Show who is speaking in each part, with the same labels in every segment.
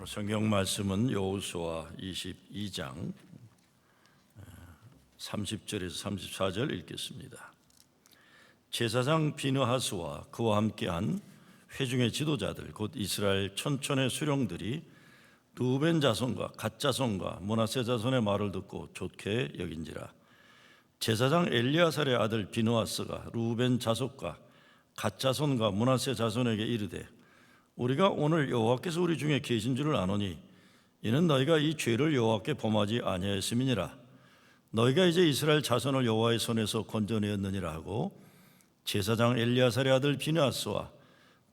Speaker 1: 성경 말씀은 여호수아 22장 30절에서 34절 읽겠습니다. 제사장 비느하스와 그와 함께한 회중의 지도자들 곧 이스라엘 천천의 수령들이 르우벤 자손과 갓 자손과 므낫세 자손의 말을 듣고 좋게 여긴지라. 제사장 엘리아살의 아들 비느하스가 르우벤 자손과 갓 자손과 므낫세 자손에게 이르되 우리가 오늘 여호와께서 우리 중에 계신 줄을 아노니 이는 너희가 이 죄를 여호와께 범하지 아니하였음이니라. 너희가 이제 이스라엘 자손을 여호와의 손에서 건져내었느니라 하고, 제사장 엘리아살의 아들 비느하스와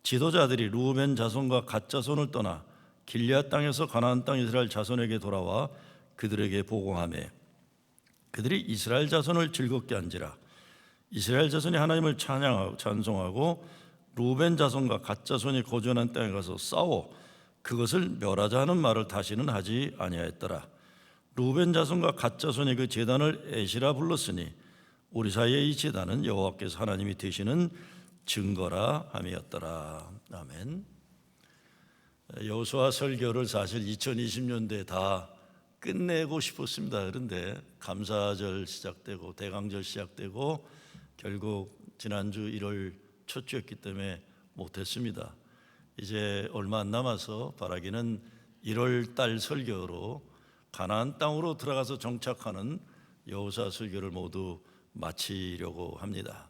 Speaker 1: 지도자들이 르우벤 자손과 갓 자손을 떠나 길앗 땅에서 가나안 땅 이스라엘 자손에게 돌아와 그들에게 보고하매 그들이 이스라엘 자손을 즐겁게 한지라. 이스라엘 자손이 하나님을 찬양하고 찬송하고 르우벤 자손과 갓 자손이 거주하는 땅에 가서 싸워 그것을 멸하자 하는 말을 다시는 하지 아니하였더라. 르우벤 자손과 갓 자손이 그 제단을 에시라 불렀으니 우리 사이의 이 제단은 여호와께서 하나님이 되시는 증거라 함이었더라. 아멘. 여호수아 설교를 사실 2020년도에 다 끝내고 싶었습니다. 그런데 감사절 시작되고 대강절 시작되고 결국 지난주 1월 첫 주였기 때문에 못했습니다. 이제 얼마 안 남아서 바라기는 1월 달 설교로 가나안 땅으로 들어가서 정착하는 여호수아 설교를 모두 마치려고 합니다.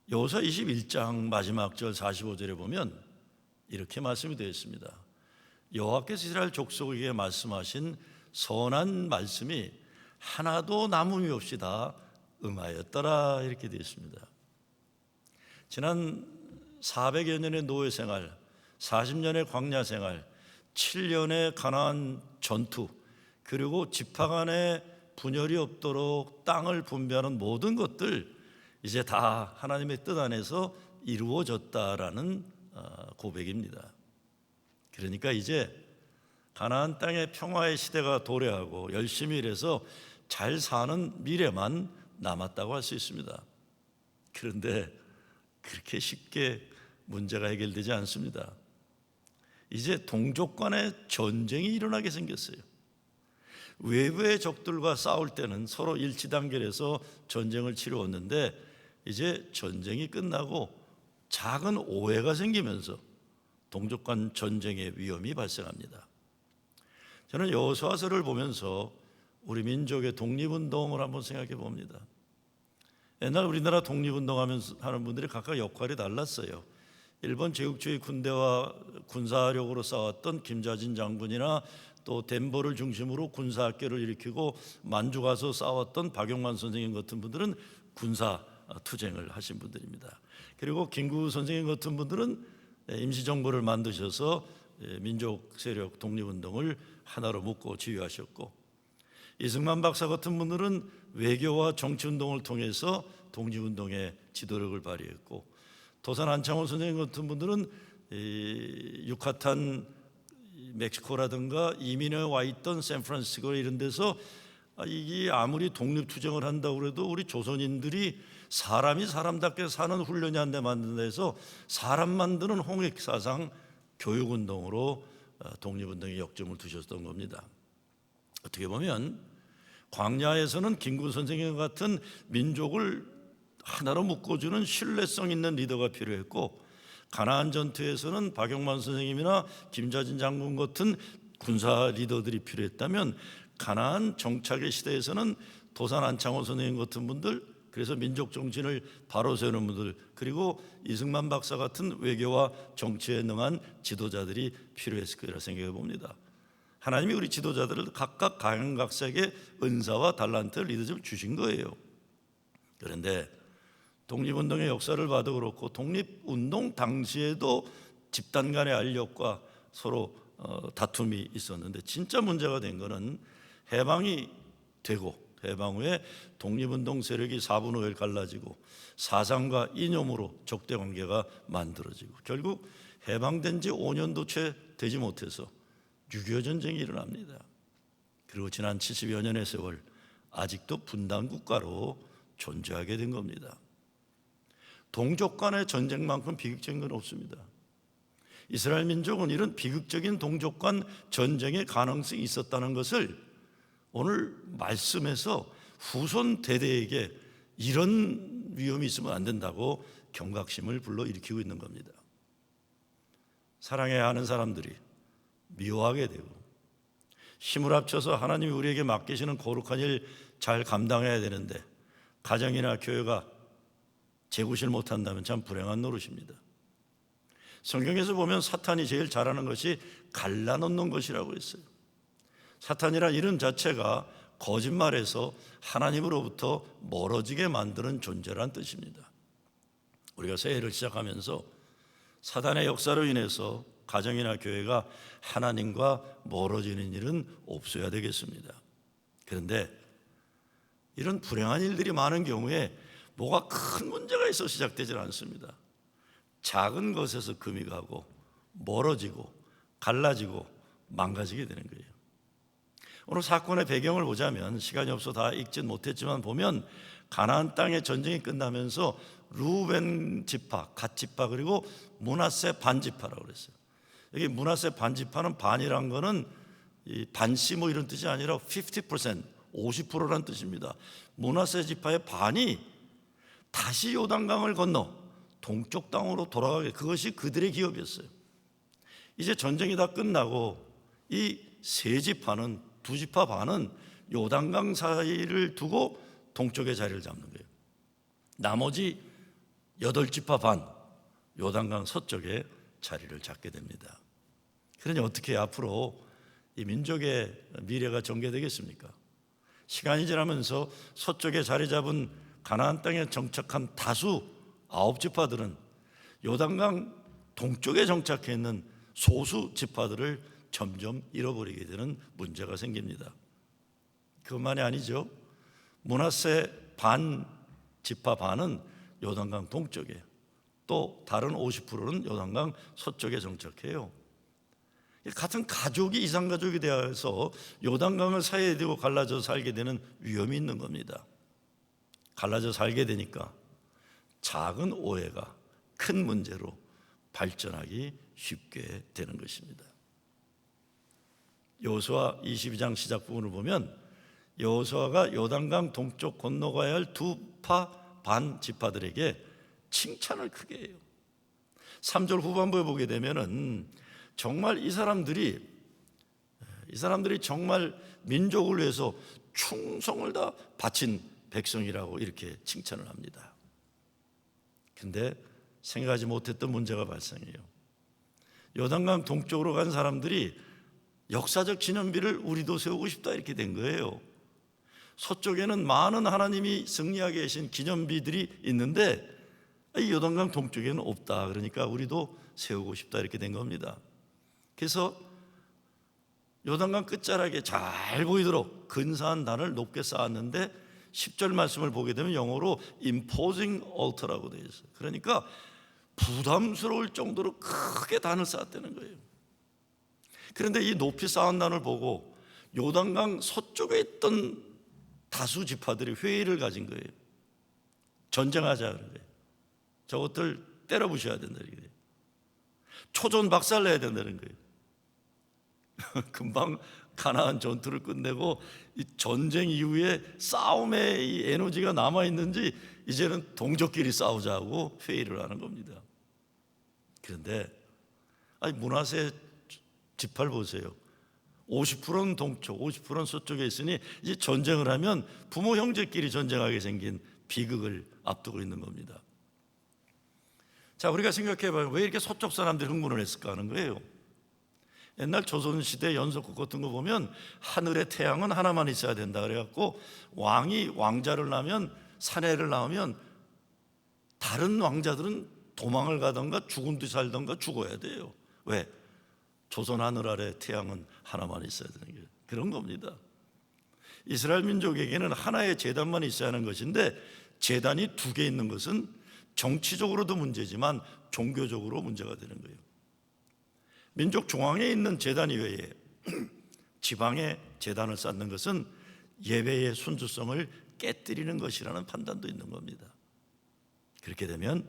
Speaker 1: 여호수아 21장 마지막 절 45절에 보면 이렇게 말씀이 되어 있습니다. 여호와께서 이스라엘 족속에게 말씀하신 선한 말씀이 하나도 남음이 없이 다 응하였더라 이렇게 되어 있습니다. 지난 400여 년의 노예 생활, 40년의 광야 생활, 7년의 가나안 전투, 그리고 지파 간의 분열이 없도록 땅을 분배하는 모든 것들 이제 다 하나님의 뜻 안에서 이루어졌다라는 고백입니다. 그러니까 이제 가나안 땅의 평화의 시대가 도래하고 열심히 일해서 잘 사는 미래만 남았다고 할 수 있습니다. 그런데 그렇게 쉽게 문제가 해결되지 않습니다. 이제 동족 간의 전쟁이 일어나게 생겼어요. 외부의 적들과 싸울 때는 서로 일치단결해서 전쟁을 치루었는데 이제 전쟁이 끝나고 작은 오해가 생기면서 동족 간 전쟁의 위험이 발생합니다. 저는 여호수아서를 보면서 우리 민족의 독립운동을 한번 생각해 봅니다. 옛날 우리나라 독립운동하면서 하는 분들이 각각 역할이 달랐어요. 일본 제국주의 군대와 군사력으로 싸웠던 김좌진 장군이나 또 덴버를 중심으로 군사학교를 일으키고 만주 가서 싸웠던 박용만 선생님 같은 분들은 군사 투쟁을 하신 분들입니다. 그리고 김구 선생님 같은 분들은 임시정부를 만드셔서 민족 세력 독립운동을 하나로 묶고 지휘하셨고, 이승만 박사 같은 분들은 외교와 정치운동을 통해서 독립운동의 지도력을 발휘했고, 도산 안창호 선생님 같은 분들은 유카탄 멕시코라든가 이민해 와 있던 샌프란시스코 이런 데서 이게 아무리 독립투쟁을 한다고 해도 우리 조선인들이 사람이 사람답게 사는 훈련이 안 돼 만든 데서 사람 만드는 홍익사상 교육운동으로 독립운동에 역점을 두셨던 겁니다. 어떻게 보면 광야에서는 김구 선생님 같은 민족을 하나로 묶어주는 신뢰성 있는 리더가 필요했고, 가나안 전투에서는 박용만 선생님이나 김좌진 장군 같은 군사 리더들이 필요했다면, 가나안 정착의 시대에서는 도산 안창호 선생님 같은 분들, 그래서 민족 정신을 바로 세우는 분들, 그리고 이승만 박사 같은 외교와 정치에 능한 지도자들이 필요했을 거라 생각해 봅니다. 하나님이 우리 지도자들을 각각 각양각색의 은사와 달란트를 리더십을 주신 거예요. 그런데 독립운동의 역사를 봐도 그렇고 독립운동 당시에도 집단 간의 알력과 서로 다툼이 있었는데, 진짜 문제가 된 거는 해방이 되고 해방 후에 독립운동 세력이 4분 5일 갈라지고 사상과 이념으로 적대 관계가 만들어지고 결국 해방된 지 5년도 채 되지 못해서 6.25 전쟁이 일어납니다. 그리고 지난 70여 년의 세월 아직도 분단 국가로 존재하게 된 겁니다. 동족 간의 전쟁만큼 비극적인 건 없습니다. 이스라엘 민족은 이런 비극적인 동족 간 전쟁의 가능성이 있었다는 것을 오늘 말씀에서 후손 대대에게 이런 위험이 있으면 안 된다고 경각심을 불러일으키고 있는 겁니다. 사랑해야 하는 사람들이 미워하게 되고 힘을 합쳐서 하나님이 우리에게 맡기시는 거룩한 일 잘 감당해야 되는데 가정이나 교회가 제구실 못한다면 참 불행한 노릇입니다. 성경에서 보면 사탄이 제일 잘하는 것이 갈라놓는 것이라고 했어요. 사탄이란 이름 자체가 거짓말에서 하나님으로부터 멀어지게 만드는 존재란 뜻입니다. 우리가 새해를 시작하면서 사단의 역사로 인해서 가정이나 교회가 하나님과 멀어지는 일은 없어야 되겠습니다. 그런데 이런 불행한 일들이 많은 경우에 뭐가 큰 문제가 있어 시작되질 않습니다. 작은 것에서 금이 가고 멀어지고 갈라지고 망가지게 되는 거예요. 오늘 사건의 배경을 보자면 시간이 없어 다 읽진 못했지만 보면 가나안 땅의 전쟁이 끝나면서 루벤 지파, 갓 지파 그리고 므낫세 반 지파라고 그랬어요. 여기 므낫세 반 지파는 반이란 거는 이 반씨 뭐 이런 뜻이 아니라 50%, 50%란 뜻입니다. 므낫세 지파의 반이 다시 요단강을 건너 동쪽 땅으로 돌아가게, 그것이 그들의 기업이었어요. 이제 전쟁이 다 끝나고 이 세 지파는, 두 지파 반은 요단강 사이를 두고 동쪽에 자리를 잡는 거예요. 나머지 8지파 반 요단강 서쪽에 자리를 잡게 됩니다. 그러니 어떻게 앞으로 이 민족의 미래가 전개되겠습니까? 시간이 지나면서 서쪽에 자리 잡은 가나안 땅에 정착한 다수 9지파들은 요단강 동쪽에 정착해 있는 소수 지파들을 점점 잃어버리게 되는 문제가 생깁니다. 그것만이 아니죠. 므낫세 반 지파 반은 요단강 동쪽에, 또 다른 50%는 요단강 서쪽에 정착해요. 같은 가족이 이상가족이 되어서 요단강을 사이에 두고 갈라져 살게 되는 위험이 있는 겁니다. 갈라져 살게 되니까 작은 오해가 큰 문제로 발전하기 쉽게 되는 것입니다. 여호수아 22장 시작 부분을 보면 여호수아가 요단강 동쪽 건너가야 할 두 파 반 지파들에게 칭찬을 크게 해요. 3절 후반부에 보게 되면은 정말 이 사람들이 정말 민족을 위해서 충성을 다 바친 백성이라고 이렇게 칭찬을 합니다. 근데 생각하지 못했던 문제가 발생해요. 요단강 동쪽으로 간 사람들이 역사적 기념비를 우리도 세우고 싶다 이렇게 된 거예요. 서쪽에는 많은 하나님이 승리하게 하신 기념비들이 있는데 이 요단강 동쪽에는 없다. 그러니까 우리도 세우고 싶다 이렇게 된 겁니다. 그래서 요단강 끝자락에 잘 보이도록 근사한 단을 높게 쌓았는데 10절 말씀을 보게 되면 영어로 imposing altar라고 되어 있어요. 그러니까 부담스러울 정도로 크게 단을 쌓았다는 거예요. 그런데 이 높이 쌓은 단을 보고 요단강 서쪽에 있던 다수 지파들이 회의를 가진 거예요. 전쟁하자 그런 거예요. 저것들 때려 부셔야 된다는 거예요. 초전 박살내야 된다는 거예요. 금방 가나안 전투를 끝내고 이 전쟁 이후에 싸움의 이 에너지가 남아있는지 이제는 동족끼리 싸우자고 회의를 하는 겁니다. 그런데 므낫세 지파를 보세요. 50%는 동쪽, 50%는 서쪽에 있으니 이제 전쟁을 하면 부모 형제끼리 전쟁하게 생긴 비극을 앞두고 있는 겁니다. 자, 우리가 생각해봐요. 왜 이렇게 서쪽 사람들이 흥분을 했을까 하는 거예요. 옛날 조선시대 연속극 같은 거 보면 하늘의 태양은 하나만 있어야 된다 그래갖고 왕이 왕자를 낳으면, 사내를 낳으면 다른 왕자들은 도망을 가던가 죽은 듯 살던가 죽어야 돼요. 왜? 조선 하늘 아래 태양은 하나만 있어야 되는 거예요. 그런 겁니다. 이스라엘 민족에게는 하나의 제단만 있어야 하는 것인데 제단이 2개 있는 것은 정치적으로도 문제지만 종교적으로 문제가 되는 거예요. 민족 중앙에 있는 제단 이외에 지방에 제단을 쌓는 것은 예배의 순수성을 깨뜨리는 것이라는 판단도 있는 겁니다. 그렇게 되면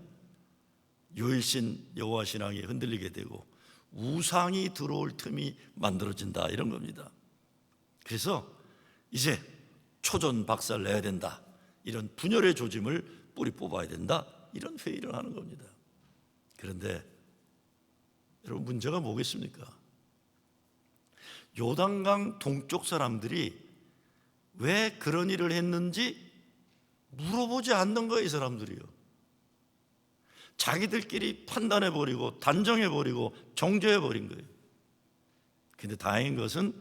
Speaker 1: 유일신 여호와 신앙이 흔들리게 되고 우상이 들어올 틈이 만들어진다, 이런 겁니다. 그래서 이제 초전 박살 내야 된다, 이런 분열의 조짐을 뿌리 뽑아야 된다, 이런 회의를 하는 겁니다. 그런데 여러분, 문제가 뭐겠습니까? 요단강 동쪽 사람들이 왜 그런 일을 했는지 물어보지 않는 거예요. 이 사람들이요, 자기들끼리 판단해버리고 단정해버리고 정죄해버린 거예요. 근데 다행인 것은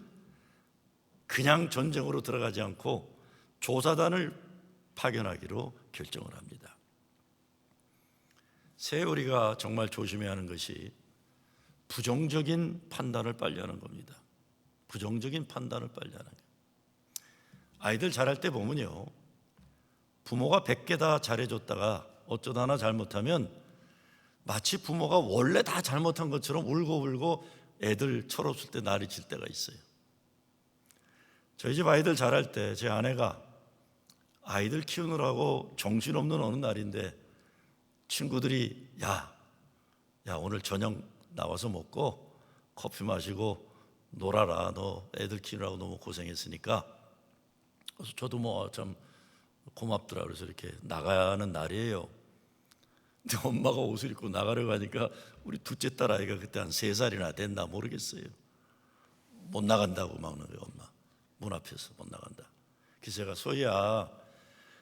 Speaker 1: 그냥 전쟁으로 들어가지 않고 조사단을 파견하기로 결정을 합니다. 세월이가 정말 조심해야 하는 것이 부정적인 판단을 빨리 하는 겁니다. 부정적인 판단을 빨리 하는 거예요. 아이들 자랄 때 보면요, 부모가 100개 다 잘해줬다가 어쩌다 하나 잘못하면 마치 부모가 원래 다 잘못한 것처럼 울고불고 애들 철없을 때 난리 칠 때가 있어요. 저희 집 아이들 자랄 때 제 아내가 아이들 키우느라고 정신없는 어느 날인데 친구들이 야 오늘 저녁 나와서 먹고 커피 마시고 놀아라, 너 애들 키우느라고 너무 고생했으니까. 그래서 저도 뭐 참 고맙더라. 그래서 이렇게 나가는 날이에요. 근데 엄마가 옷을 입고 나가려고 하니까 우리 둘째 딸 아이가 그때 한 3살이나 됐나 모르겠어요. 못 나간다고 막는 거예요. 엄마 문 앞에서 못 나간다. 그래서 제가 소희야,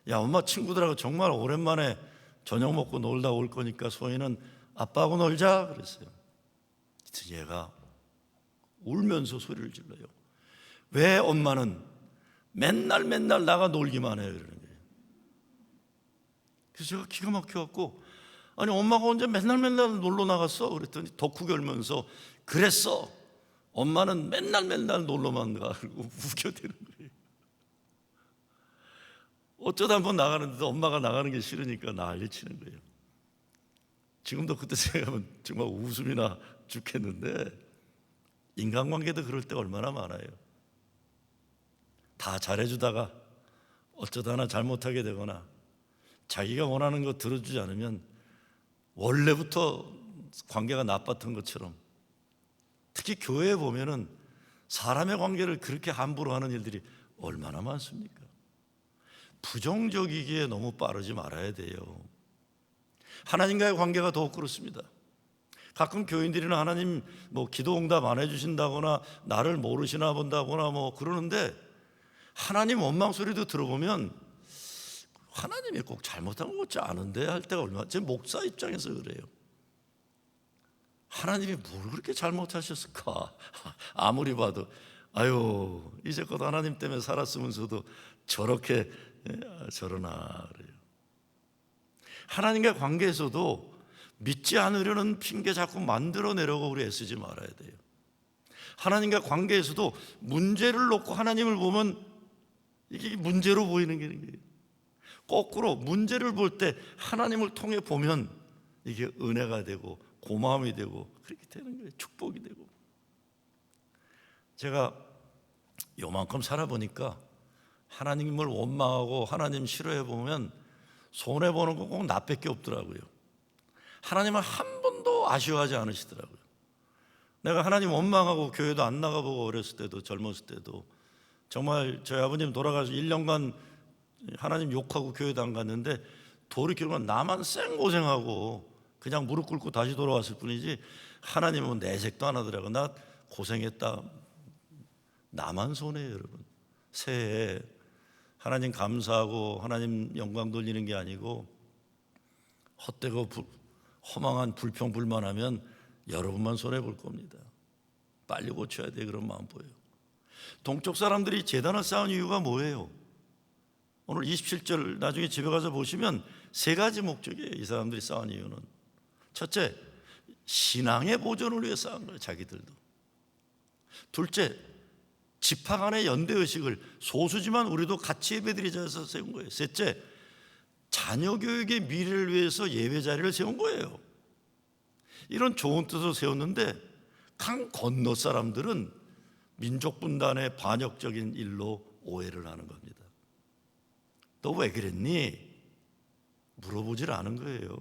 Speaker 1: 야 엄마 친구들하고 정말 오랜만에 저녁 먹고 놀다 올 거니까 소희는 아빠하고 놀자 그랬어요. 그래서 얘가 울면서 소리를 질러요. 왜 엄마는 맨날 나가 놀기만 해요, 그러는 거예요. 그래서 제가 기가 막혀갖고, 아니 엄마가 언제 맨날 놀러 나갔어? 그랬더니 덕후 결면서 그랬어, 엄마는 맨날 놀러만 가. 그리고 우겨대는 거예요. 어쩌다 한번 나가는데도 엄마가 나가는 게 싫으니까 난리치는 거예요. 지금도 그때 생각하면 정말 웃음이나 죽겠는데, 인간관계도 그럴 때 얼마나 많아요. 다 잘해주다가 어쩌다 하나 잘못하게 되거나 자기가 원하는 거 들어주지 않으면 원래부터 관계가 나빴던 것처럼, 특히 교회에 보면은 사람의 관계를 그렇게 함부로 하는 일들이 얼마나 많습니까? 부정적이기에 너무 빠르지 말아야 돼요. 하나님과의 관계가 더욱 그렇습니다. 가끔 교인들이나 하나님 뭐 기도 응답 안 해주신다거나 나를 모르시나 본다거나 뭐 그러는데, 하나님 원망 소리도 들어보면 하나님이 꼭 잘못한 것 같지 않은데 할 때가 얼마나, 제 목사 입장에서 그래요. 하나님이 뭘 그렇게 잘못하셨을까? 아무리 봐도 아유 이제껏 하나님 때문에 살았으면서도 저렇게 저러나 그래요. 하나님과의 관계에서도 믿지 않으려는 핑계 자꾸 만들어내려고 우리 애쓰지 말아야 돼요. 하나님과 관계에서도 문제를 놓고 하나님을 보면 이게 문제로 보이는 게 있는 거예요. 거꾸로 문제를 볼 때 하나님을 통해 보면 이게 은혜가 되고 고마움이 되고 그렇게 되는 거예요. 축복이 되고. 제가 요만큼 살아보니까 하나님을 원망하고 하나님 싫어해 보면 손해보는 거 꼭 나밖에 없더라고요. 하나님은 한 번도 아쉬워하지 않으시더라고요. 내가 하나님 원망하고 교회도 안 나가보고 어렸을 때도 젊었을 때도 정말 저희 아버님 돌아가서 1년간 하나님 욕하고 교회도 안 갔는데, 돌이켜보면 나만 생고생하고 그냥 무릎 꿇고 다시 돌아왔을 뿐이지 하나님은 내색도 안 하더라고요. 나 고생했다. 나만 손해요, 여러분. 새해 하나님 감사하고 하나님 영광 돌리는 게 아니고 헛되고 허망한 불평불만하면 여러분만 손해볼 겁니다. 빨리 고쳐야 돼, 그런 마음 보여요. 동쪽 사람들이 제단을 쌓은 이유가 뭐예요? 오늘 27절 나중에 집에 가서 보시면 3가지 목적이에요. 이 사람들이 쌓은 이유는, 첫째, 신앙의 보존을 위해 쌓은 거예요, 자기들도. 둘째, 지파 간의 연대의식을, 소수지만 우리도 같이 예배드리자 해서 세운 거예요. 셋째, 자녀 교육의 미래를 위해서 예배 자리를 세운 거예요. 이런 좋은 뜻으로 세웠는데 강 건너 사람들은 민족 분단의 반역적인 일로 오해를 하는 겁니다. 너 왜 그랬니? 물어보질 않은 거예요.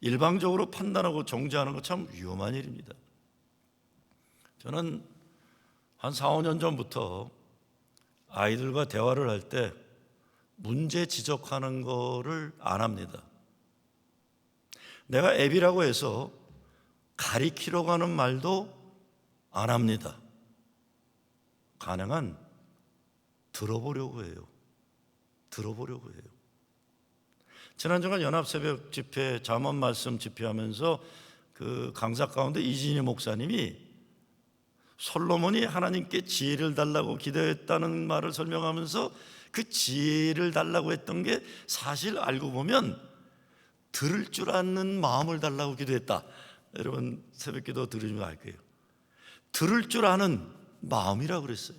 Speaker 1: 일방적으로 판단하고 정죄하는 것 참 위험한 일입니다. 저는 한 4, 5년 전부터 아이들과 대화를 할 때 문제 지적하는 거를 안 합니다. 내가 애비라고 해서 가리키려고 하는 말도 안 합니다. 가능한 들어보려고 해요. 들어보려고 해요. 지난주간 연합새벽 집회 잠언 말씀 집회하면서 그 강사 가운데 이진희 목사님이 솔로몬이 하나님께 지혜를 달라고 기도했다는 말을 설명하면서 그 지혜를 달라고 했던 게 사실 알고 보면 들을 줄 아는 마음을 달라고 기도했다. 여러분 새벽기도 들으시면 알 거예요. 들을 줄 아는 마음이라고 그랬어요.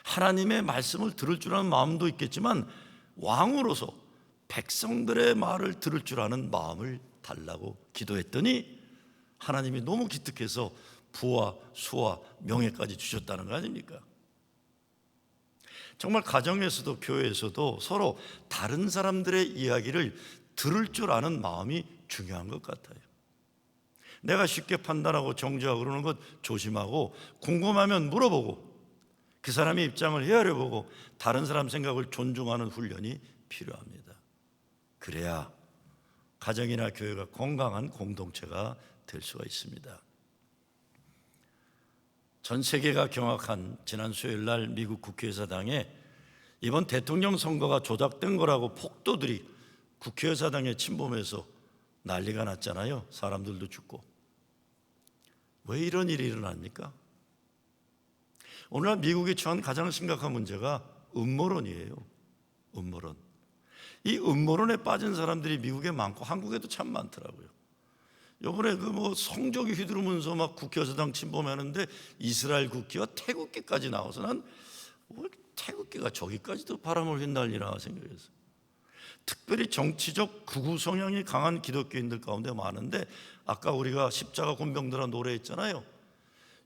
Speaker 1: 하나님의 말씀을 들을 줄 아는 마음도 있겠지만 왕으로서 백성들의 말을 들을 줄 아는 마음을 달라고 기도했더니 하나님이 너무 기특해서 부와 수와 명예까지 주셨다는 거 아닙니까? 정말 가정에서도 교회에서도 서로 다른 사람들의 이야기를 들을 줄 아는 마음이 중요한 것 같아요. 내가 쉽게 판단하고 정죄하고 그러는 것 조심하고 궁금하면 물어보고 그 사람의 입장을 헤아려보고 다른 사람 생각을 존중하는 훈련이 필요합니다. 그래야 가정이나 교회가 건강한 공동체가 될 수가 있습니다. 전 세계가 경악한 지난 수요일 날 미국 국회의사당에 이번 대통령 선거가 조작된 거라고 폭도들이 국회의사당에 침범해서 난리가 났잖아요. 사람들도 죽고. 왜 이런 일이 일어납니까? 오늘날 미국이 처한 가장 심각한 문제가 음모론이에요. 음모론. 이 음모론에 빠진 사람들이 미국에 많고 한국에도 참 많더라고요. 요번에 성적이 휘두르면서 막 국회의사당 침범하는데 이스라엘 국기와 태국기까지 나와서 난 태국기가 저기까지도 바람을 휘날리나 생각했어요. 특별히 정치적 극우 성향이 강한 기독교인들 가운데 많은데 아까 우리가 십자가 군병들아 노래했잖아요.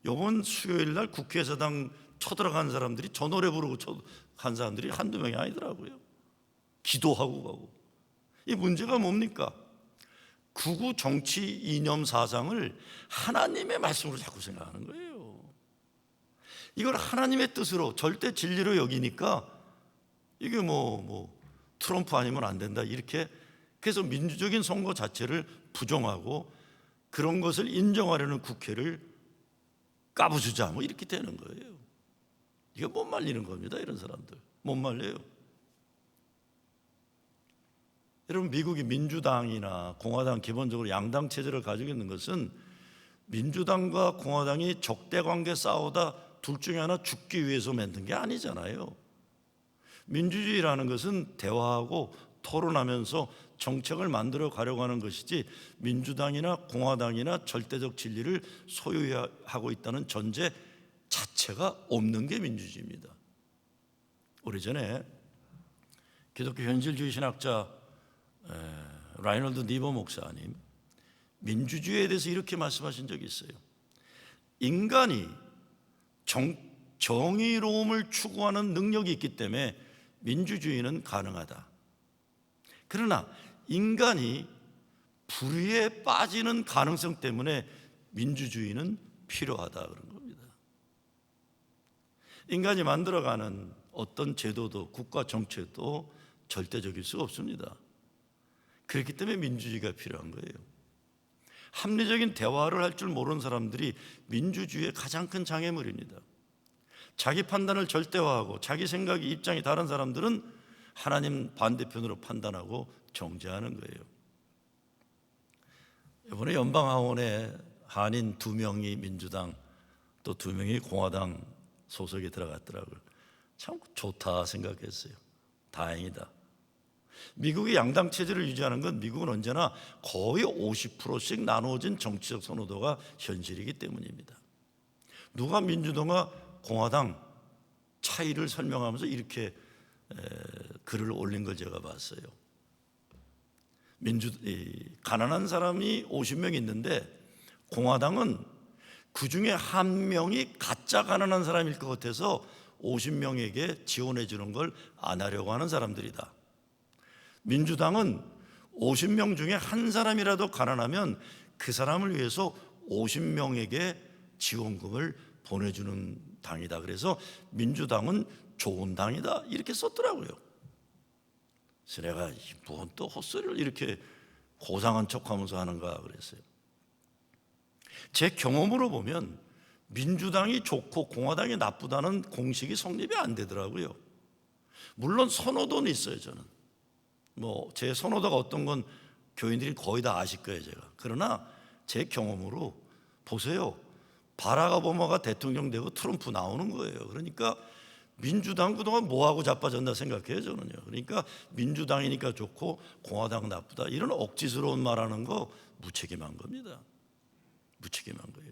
Speaker 1: 요번 수요일 날 국회의사당 쳐들어간 사람들이 저 노래 부르고 간 사람들이 한두 명이 아니더라고요. 기도하고 가고. 이 문제가 뭡니까? 극우 정치 이념 사상을 하나님의 말씀으로 자꾸 생각하는 거예요. 이걸 하나님의 뜻으로 절대 진리로 여기니까 이게 트럼프 아니면 안 된다 이렇게 그래서 민주적인 선거 자체를 부정하고 그런 것을 인정하려는 국회를 까부주자 이렇게 되는 거예요. 이게 못 말리는 겁니다. 이런 사람들 못 말려요. 여러분 미국이 민주당이나 공화당 기본적으로 양당 체제를 가지고 있는 것은 민주당과 공화당이 적대관계 싸우다 둘 중에 하나 죽기 위해서 만든 게 아니잖아요. 민주주의라는 것은 대화하고 토론하면서 정책을 만들어 가려고 하는 것이지 민주당이나 공화당이나 절대적 진리를 소유하고 있다는 전제 자체가 없는 게 민주주의입니다. 오래전에 기독교 현실주의 신학자 라이널드 니버 목사님 민주주의에 대해서 이렇게 말씀하신 적이 있어요. 인간이 정의로움을 추구하는 능력이 있기 때문에 민주주의는 가능하다. 그러나 인간이 불의에 빠지는 가능성 때문에 민주주의는 필요하다 그런 겁니다. 인간이 만들어가는 어떤 제도도 국가 정책도 절대적일 수가 없습니다. 그렇기 때문에 민주주의가 필요한 거예요. 합리적인 대화를 할 줄 모르는 사람들이 민주주의의 가장 큰 장애물입니다. 자기 판단을 절대화하고 자기 생각이 입장이 다른 사람들은 하나님 반대편으로 판단하고 정죄하는 거예요. 이번에 연방하원에 한인 2명이 민주당 또 2명이 공화당 소속에 들어갔더라고요. 참 좋다 생각했어요. 다행이다. 미국이 양당 체제를 유지하는 건 미국은 언제나 거의 50%씩 나누어진 정치적 선호도가 현실이기 때문입니다. 누가 민주당과 공화당 차이를 설명하면서 이렇게 글을 올린 걸 제가 봤어요. 가난한 사람이 50명 있는데 공화당은 그 중에 한 명이 가짜 가난한 사람일 것 같아서 50명에게 지원해 주는 걸 안 하려고 하는 사람들이다. 민주당은 50명 중에 한 사람이라도 가난하면 그 사람을 위해서 50명에게 지원금을 보내주는 당이다. 그래서 민주당은 좋은 당이다 이렇게 썼더라고요. 그래서 내가 뭔 또 헛소리를 이렇게 고상한 척하면서 하는가 그랬어요. 제 경험으로 보면 민주당이 좋고 공화당이 나쁘다는 공식이 성립이 안 되더라고요. 물론 선호도는 있어요. 저는 제 선호도가 어떤 건 교인들이 거의 다 아실 거예요 제가. 그러나 제 경험으로 보세요. 바락 오바마가 대통령 되고 트럼프 나오는 거예요. 그러니까 민주당 그동안 뭐하고 자빠졌나 생각해요 저는요. 그러니까 민주당이니까 좋고 공화당 나쁘다 이런 억지스러운 말하는 거 무책임한 겁니다. 무책임한 거예요.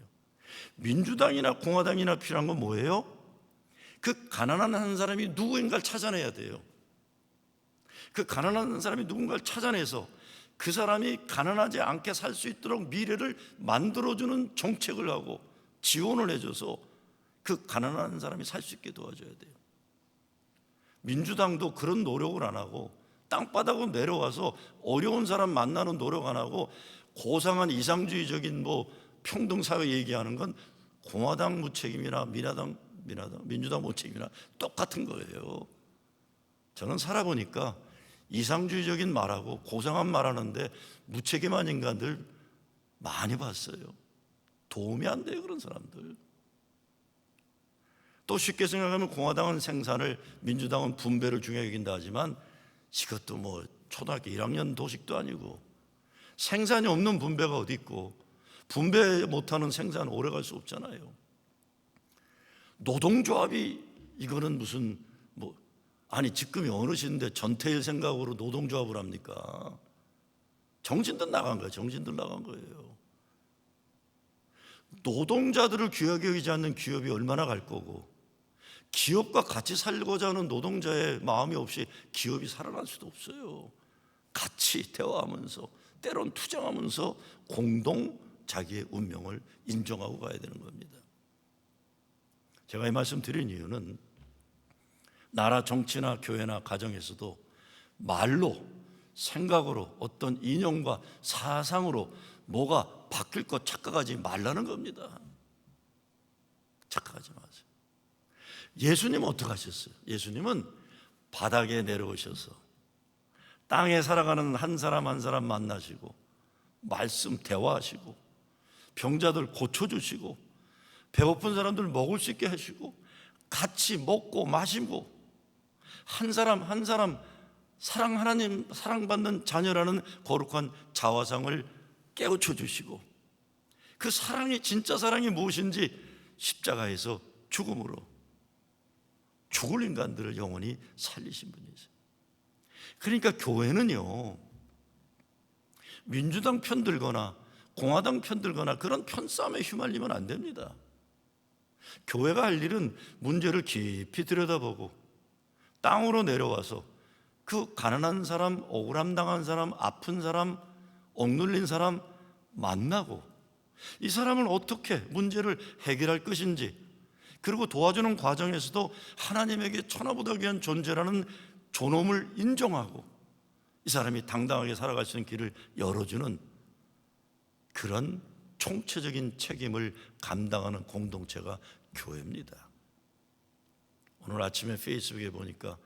Speaker 1: 민주당이나 공화당이나 필요한 건 뭐예요? 그 가난한 한 사람이 누구인가를 찾아내야 돼요. 그 가난한 사람이 누군가를 찾아내서 그 사람이 가난하지 않게 살 수 있도록 미래를 만들어주는 정책을 하고 지원을 해줘서 그 가난한 사람이 살 수 있게 도와줘야 돼요. 민주당도 그런 노력을 안 하고 땅바닥으로 내려와서 어려운 사람 만나는 노력 안 하고 고상한 이상주의적인 평등사회 얘기하는 건 공화당 무책임이나 민주당 무책임이나 똑같은 거예요. 저는 살아보니까 이상주의적인 말하고 고상한 말하는데 무책임한 인간들 많이 봤어요. 도움이 안 돼요 그런 사람들. 또 쉽게 생각하면 공화당은 생산을, 민주당은 분배를 중요하게 여긴다 하지만 이것도 초등학교 1학년 도식도 아니고 생산이 없는 분배가 어디 있고 분배 못하는 생산은 오래 갈 수 없잖아요. 노동조합이 이거는 무슨 직급이 어르신인데 전태일 생각으로 노동조합을 합니까? 정신들 나간 거예요. 정신들 나간 거예요. 노동자들을 귀하게 여기지 않는 기업이 얼마나 갈 거고 기업과 같이 살고자 하는 노동자의 마음이 없이 기업이 살아날 수도 없어요. 같이 대화하면서 때론 투쟁하면서 공동 자기의 운명을 인정하고 가야 되는 겁니다. 제가 이 말씀 드린 이유는 나라 정치나 교회나 가정에서도 말로 생각으로 어떤 이념과 사상으로 뭐가 바뀔 것 착각하지 말라는 겁니다. 착각하지 마세요. 예수님은 어떻게 하셨어요? 예수님은 바닥에 내려오셔서 땅에 살아가는 한 사람 한 사람 만나시고 말씀 대화하시고 병자들 고쳐주시고 배고픈 사람들 먹을 수 있게 하시고 같이 먹고 마시고 한 사람 한 사람 하나님 사랑받는 자녀라는 거룩한 자화상을 깨우쳐 주시고 그 사랑이 진짜 사랑이 무엇인지 십자가에서 죽음으로 죽을 인간들을 영원히 살리신 분이세요. 그러니까 교회는요 민주당 편들거나 공화당 편들거나 그런 편싸움에 휘말리면 안 됩니다. 교회가 할 일은 문제를 깊이 들여다보고 땅으로 내려와서 그 가난한 사람, 억울함 당한 사람, 아픈 사람, 억눌린 사람 만나고 이 사람을 어떻게 문제를 해결할 것인지 그리고 도와주는 과정에서도 하나님에게 천하보다 귀한 존재라는 존엄을 인정하고 이 사람이 당당하게 살아갈 수 있는 길을 열어주는 그런 총체적인 책임을 감당하는 공동체가 교회입니다. 오늘 아침에 페이스북에 보니까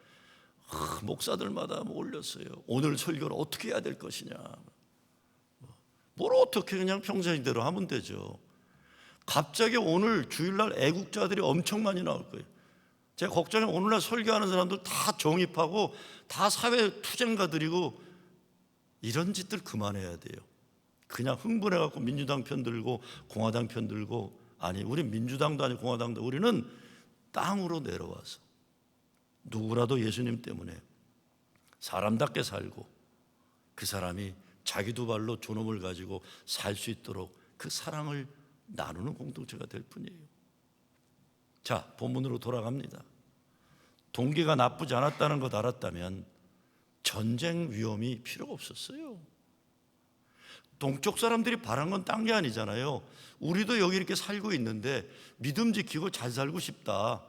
Speaker 1: 목사들마다 올렸어요. 오늘 설교를 어떻게 해야 될 것이냐. 뭘 어떻게 그냥 평소대로 하면 되죠. 갑자기 오늘 주일날 애국자들이 엄청 많이 나올 거예요. 제가 걱정해 오늘날 설교하는 사람들 다 정입하고 다 사회 투쟁가들이고 이런 짓들 그만해야 돼요. 그냥 흥분해갖고 민주당 편 들고 공화당 편 들고 아니 우리 민주당도 아니고 공화당도 우리는 땅으로 내려와서 누구라도 예수님 때문에 사람답게 살고 그 사람이 자기 두 발로 존엄을 가지고 살 수 있도록 그 사랑을 나누는 공동체가 될 뿐이에요. 자, 본문으로 돌아갑니다. 동기가 나쁘지 않았다는 것 알았다면 전쟁 위험이 필요가 없었어요. 동쪽 사람들이 바란 건 딴 게 아니잖아요. 우리도 여기 이렇게 살고 있는데 믿음 지키고 잘 살고 싶다.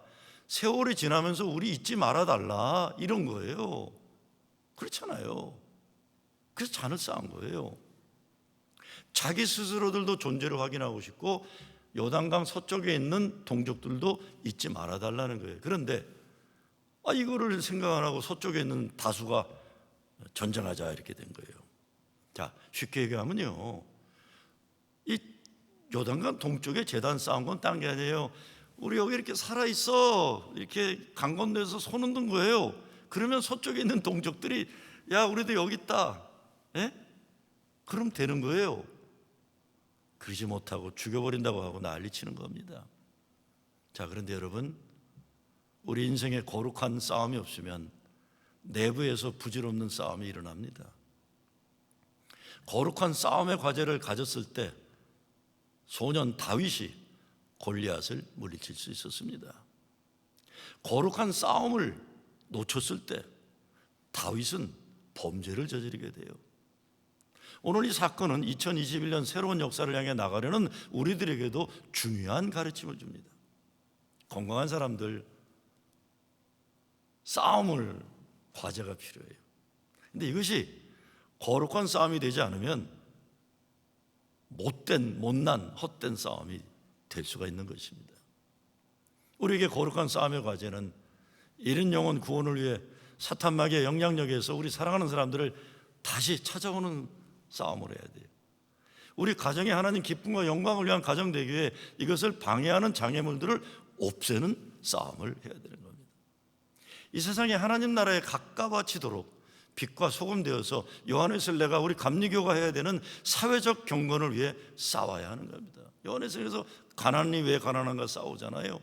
Speaker 1: 세월이 지나면서 우리 잊지 말아달라 이런 거예요. 그렇잖아요. 그래서 잔을 쌓은 거예요. 자기 스스로들도 존재를 확인하고 싶고 요단강 서쪽에 있는 동족들도 잊지 말아달라는 거예요. 그런데 이거를 생각 안 하고 서쪽에 있는 다수가 전쟁하자 이렇게 된 거예요. 자, 쉽게 얘기하면요, 이 요단강 동쪽에 제단 쌓은 건 딴 게 아니에요. 우리 여기 이렇게 살아있어 이렇게 강 건너에서 손 흔든 거예요. 그러면 서쪽에 있는 동족들이 야 우리도 여기 있다, 예? 그럼 되는 거예요. 그러지 못하고 죽여버린다고 하고 난리치는 겁니다. 자, 그런데 여러분, 우리 인생에 거룩한 싸움이 없으면 내부에서 부질없는 싸움이 일어납니다. 거룩한 싸움의 과제를 가졌을 때 소년 다윗이 골리앗을 물리칠 수 있었습니다. 거룩한 싸움을 놓쳤을 때 다윗은 범죄를 저지르게 돼요. 오늘 이 사건은 2021년 새로운 역사를 향해 나가려는 우리들에게도 중요한 가르침을 줍니다. 건강한 사람들, 싸움을 과제가 필요해요. 근데 이것이 거룩한 싸움이 되지 않으면 못난, 헛된 싸움이 될 수가 있는 것입니다. 우리에게 거룩한 싸움의 과제는 잃은 영혼 구원을 위해 사탄 마귀의 영향력에서 우리 사랑하는 사람들을 다시 찾아오는 싸움을 해야 돼요. 우리 가정에 하나님 기쁨과 영광을 위한 가정 되기 위해 이것을 방해하는 장애물들을 없애는 싸움을 해야 되는 겁니다. 이 세상에 하나님 나라에 가까워지도록 빛과 소금 되어서 요한에슬레가 우리 감리교가 해야 되는 사회적 경건을 위해 싸워야 하는 겁니다. 요한에슬레에서 가난이 왜 가난한가 싸우잖아요.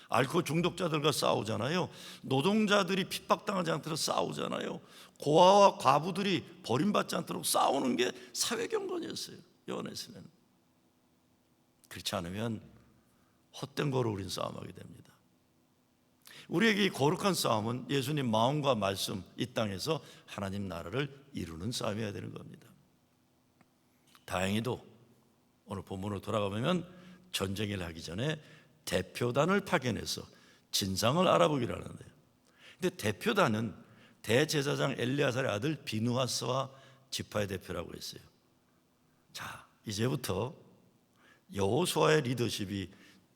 Speaker 1: 알코올 중독자들과 싸우잖아요. 노동자들이 핍박당하지 않도록 싸우잖아요. 고아와 과부들이 버림받지 않도록 싸우는 게 사회경건이었어요. 요한에슬레는. 그렇지 않으면 헛된 거로 우린 싸움하게 됩니다. 우리에게 이 거룩한 싸움은 예수님 마음과 말씀, 이 땅에서 하나님 나라를 이루는 싸움이어야 되는 겁니다. 다행히도 오늘 본문으로 돌아가면 전쟁을 하기 전에 대표단을 파견해서 진상을 알아보기로 하는데요. 근데 대표단은 대제사장 엘리야살의 아들 비누하스와 지파의 대표라고 했어요. 자, 이제부터 여호수아의 리더십이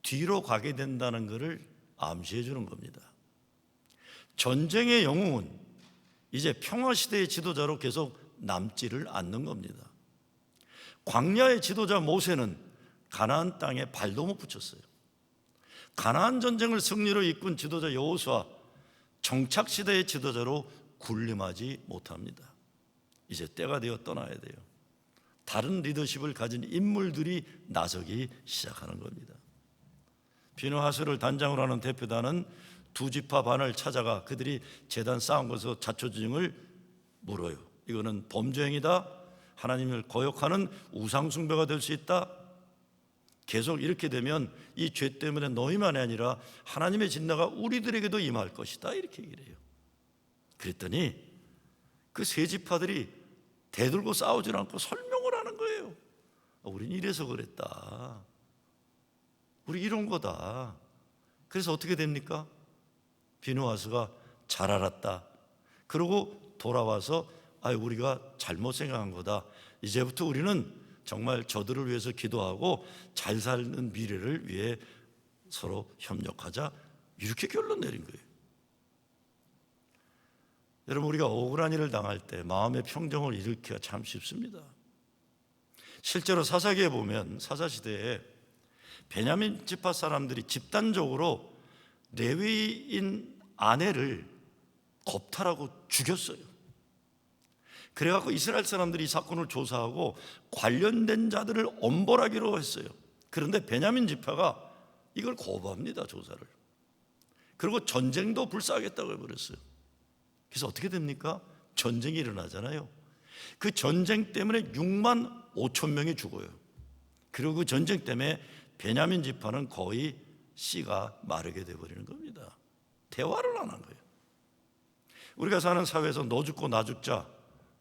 Speaker 1: 뒤로 가게 된다는 것을 암시해 주는 겁니다. 전쟁의 영웅은 이제 평화시대의 지도자로 계속 남지를 않는 겁니다. 광야의 지도자 모세는 가나안 땅에 발도 못 붙였어요. 가나안 전쟁을 승리로 이끈 지도자 여호수아, 정착시대의 지도자로 군림하지 못합니다. 이제 때가 되어 떠나야 돼요. 다른 리더십을 가진 인물들이 나서기 시작하는 겁니다. 비누하스를 단장으로 하는 대표단은 두 지파 반을 찾아가 그들이 제단 쌓은 것에서 자초지종을 물어요. 이거는 범죄행위다, 하나님을 거역하는 우상숭배가 될 수 있다. 계속 이렇게 되면 이 죄 때문에 너희만이 아니라 하나님의 진노가 우리들에게도 임할 것이다, 이렇게 얘기를 해요. 그랬더니 그 세 지파들이 대들고 싸우지 않고 설명을 하는 거예요. 우린 이래서 그랬다, 우리 이런 거다. 그래서 어떻게 됩니까? 비누하스가 잘 알았다. 그러고 돌아와서 우리가 잘못 생각한 거다. 이제부터 우리는 정말 저들을 위해서 기도하고 잘 사는 미래를 위해 서로 협력하자, 이렇게 결론 내린 거예요. 여러분, 우리가 억울한 일을 당할 때 마음의 평정을 일으키기가 참 쉽습니다. 실제로 사사기에 보면 사사시대에 베냐민 지파 사람들이 집단적으로 레위인 아내를 겁탈하고 죽였어요. 그래갖고 이스라엘 사람들이 이 사건을 조사하고 관련된 자들을 엄벌하기로 했어요. 그런데 베냐민 지파가 이걸 거부합니다, 조사를. 그리고 전쟁도 불사하겠다고 해버렸어요. 그래서 어떻게 됩니까? 전쟁이 일어나잖아요. 그 전쟁 때문에 6만 5천 명이 죽어요. 그리고 그 전쟁 때문에 베냐민 지파는 거의 씨가 마르게 돼버리는 겁니다. 대화를 안 한 거예요. 우리가 사는 사회에서 너 죽고 나 죽자,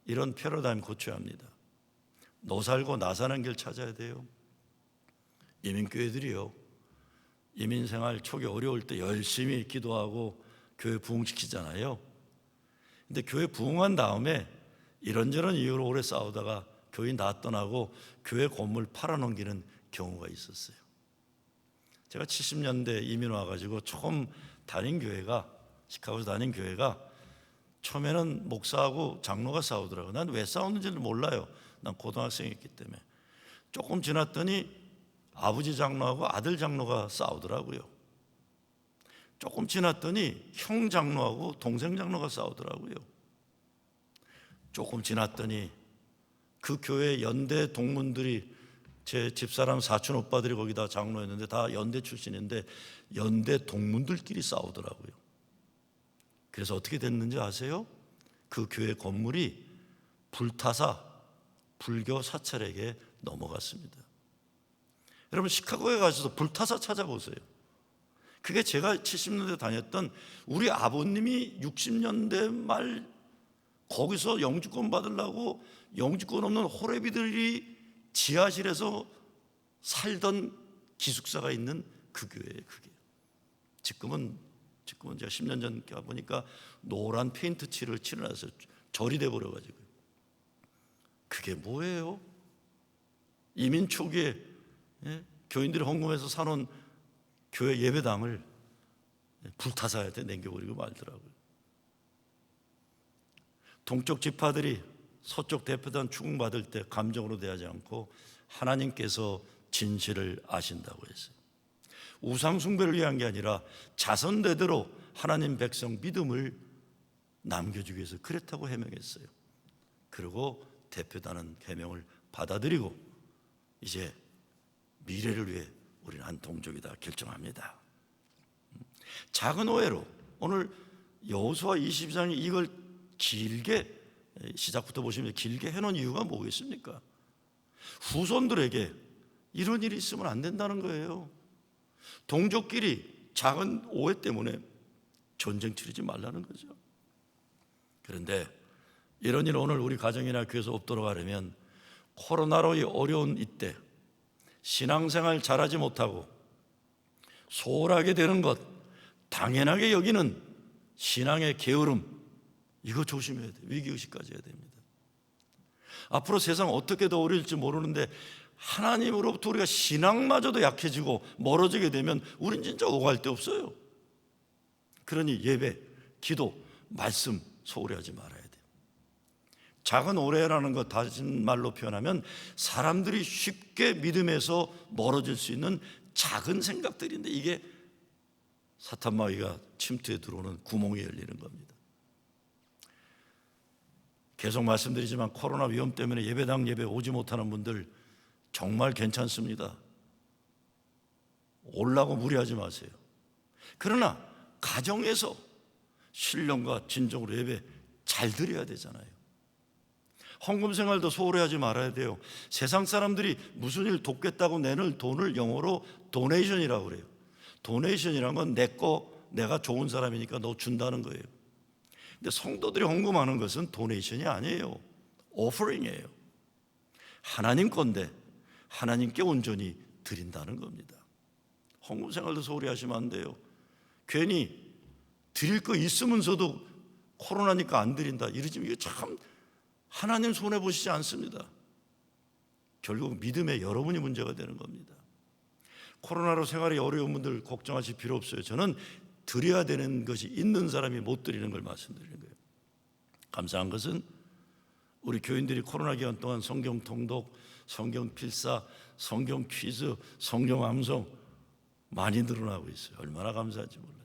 Speaker 1: 이런 패러다임 고쳐야 합니다. 너 살고 나 사는 길 찾아야 돼요. 이민교회들이요, 이민생활 초기 어려울 때 열심히 기도하고 교회 부흥시키잖아요. 근데 교회 부흥한 다음에 이런저런 이유로 오래 싸우다가 교인 다 떠나고 교회 건물 팔아넘기는 경우가 있었어요. 제가 70년대 이민 와가지고 처음 다닌 교회가, 시카고에서 다닌 교회가 처음에는 목사하고 장로가 싸우더라고요. 난 왜 싸웠는지를 몰라요. 난 고등학생이었기 때문에. 조금 지났더니 아버지 장로하고 아들 장로가 싸우더라고요. 조금 지났더니 형 장로하고 동생 장로가 싸우더라고요. 조금 지났더니 그 교회 연대 동문들이, 제 집사람 사촌 오빠들이 거기다 장로였는데 다 연대 출신인데 연대 동문들끼리 싸우더라고요. 그래서 어떻게 됐는지 아세요? 그 교회 건물이 불타서 불교 사찰에게 넘어갔습니다. 여러분, 시카고에 가셔서 불타서 찾아보세요. 그게 제가 70년대 다녔던, 우리 아버님이 60년대 말 거기서 영주권 받으려고 영주권 없는 호래비들이 지하실에서 살던 기숙사가 있는 그 교회예요. 그게 지금은 제가 10년 전 가보니까 노란 페인트 칠을 칠해놔서 절이 돼버려가지고. 그게 뭐예요? 이민 초기에 교인들이 헌금해서 사놓은 교회 예배당을 불타사한테 남겨버리고 말더라고요. 동쪽 지파들이 서쪽 대표단 추궁받을 때 감정으로 대하지 않고 하나님께서 진실을 아신다고 했어요. 우상 숭배를 위한 게 아니라 자선대대로 하나님 백성 믿음을 남겨주기 위해서 그랬다고 해명했어요. 그리고 대표단은 해명을 받아들이고 이제 미래를 위해 우리는 한 동족이다 결정합니다. 작은 오해로 오늘 여호수아 22장이 이걸 길게, 시작부터 보시면 길게 해놓은 이유가 뭐겠습니까? 후손들에게 이런 일이 있으면 안 된다는 거예요. 동족끼리 작은 오해 때문에 전쟁 치르지 말라는 거죠. 그런데 이런 일 오늘 우리 가정이나 교회에서 없도록 하려면 코로나로의 어려운 이때 신앙생활 잘하지 못하고 소홀하게 되는 것, 당연하게 여기는 신앙의 게으름, 이거 조심해야 돼요. 위기의식까지 해야 됩니다. 앞으로 세상 어떻게 더 어려울지 모르는데 하나님으로부터 우리가 신앙마저도 약해지고 멀어지게 되면 우린 진짜 오갈 데 없어요. 그러니 예배, 기도, 말씀 소홀히 하지 말아야 돼요. 작은 오해라는 것, 다른 말로 표현하면 사람들이 쉽게 믿음에서 멀어질 수 있는 작은 생각들인데 이게 사탄마귀가 침투해 들어오는 구멍이 열리는 겁니다. 계속 말씀드리지만 코로나 위험 때문에 예배당 예배 오지 못하는 분들 정말 괜찮습니다. 오려고 무리하지 마세요. 그러나 가정에서 신령과 진정으로 예배 잘 드려야 되잖아요. 헌금 생활도 소홀히 하지 말아야 돼요. 세상 사람들이 무슨 일 돕겠다고 내는 돈을 영어로 도네이션이라고 그래요. 도네이션이란 건 내 거, 내가 좋은 사람이니까 너 준다는 거예요. 근데 성도들이 헌금하는 것은 도네이션이 아니에요. 오퍼링이에요. 하나님 건데 하나님께 온전히 드린다는 겁니다. 헌금 생활도 소홀히 하시면 안 돼요. 괜히 드릴 거 있으면서도 코로나니까 안 드린다 이러지면 이게 참 하나님 손해보시지 않습니다. 결국 믿음의 여러분이 문제가 되는 겁니다. 코로나로 생활이 어려운 분들 걱정하실 필요 없어요. 저는 드려야 되는 것이 있는 사람이 못 드리는 걸 말씀드리는 거예요. 감사한 것은 우리 교인들이 코로나 기간 동안 성경 통독, 성경 필사, 성경 퀴즈, 성경 암송 많이 늘어나고 있어요. 얼마나 감사한지 몰라요.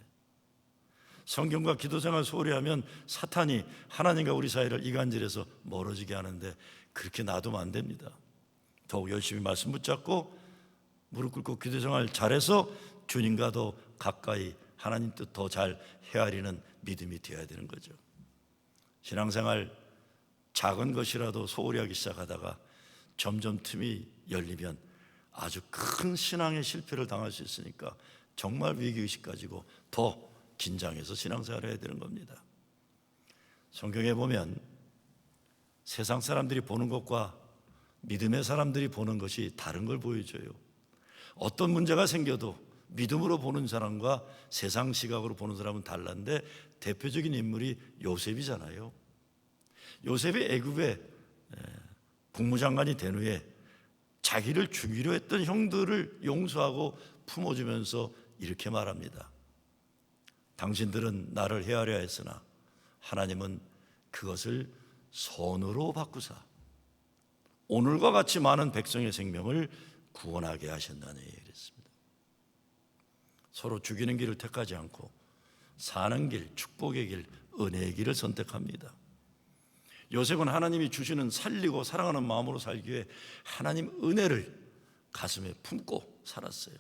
Speaker 1: 성경과 기도생활 소홀히 하면 사탄이 하나님과 우리 사이를 이간질해서 멀어지게 하는데 그렇게 놔두면 안 됩니다. 더욱 열심히 말씀 붙잡고 무릎 꿇고 기도생활 잘해서 주님과 더 가까이 하나님 뜻 더 잘 헤아리는 믿음이 되어야 되는 거죠. 신앙생활 작은 것이라도 소홀히 하기 시작하다가 점점 틈이 열리면 아주 큰 신앙의 실패를 당할 수 있으니까 정말 위기의식 가지고 더 긴장해서 신앙생활을 해야 되는 겁니다. 성경에 보면 세상 사람들이 보는 것과 믿음의 사람들이 보는 것이 다른 걸 보여줘요. 어떤 문제가 생겨도 믿음으로 보는 사람과 세상 시각으로 보는 사람은 달랐는데 대표적인 인물이 요셉이잖아요. 요셉이 애굽의 국무장관이 된 후에 자기를 죽이려 했던 형들을 용서하고 품어주면서 이렇게 말합니다. 당신들은 나를 해하려 했으나 하나님은 그것을 선으로 바꾸사 오늘과 같이 많은 백성의 생명을 구원하게 하셨나니 그랬습니다. 서로 죽이는 길을 택하지 않고 사는 길, 축복의 길, 은혜의 길을 선택합니다. 요셉은 하나님이 주시는 살리고 사랑하는 마음으로 살기 위해 하나님 은혜를 가슴에 품고 살았어요.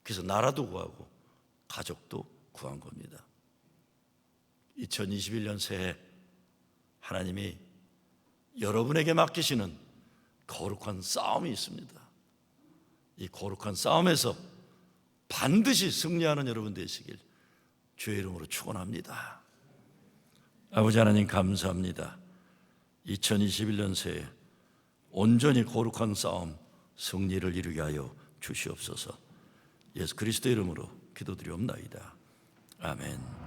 Speaker 1: 그래서 나라도 구하고 가족도 구한 겁니다. 2021년 새해 하나님이 여러분에게 맡기시는 거룩한 싸움이 있습니다. 이 거룩한 싸움에서 반드시 승리하는 여러분 되시길 주의 이름으로 축원합니다. 아버지 하나님 감사합니다. 2021년 새해 온전히 거룩한 싸움 승리를 이루게 하여 주시옵소서. 예수 그리스도 이름으로 기도드리옵나이다. 아멘.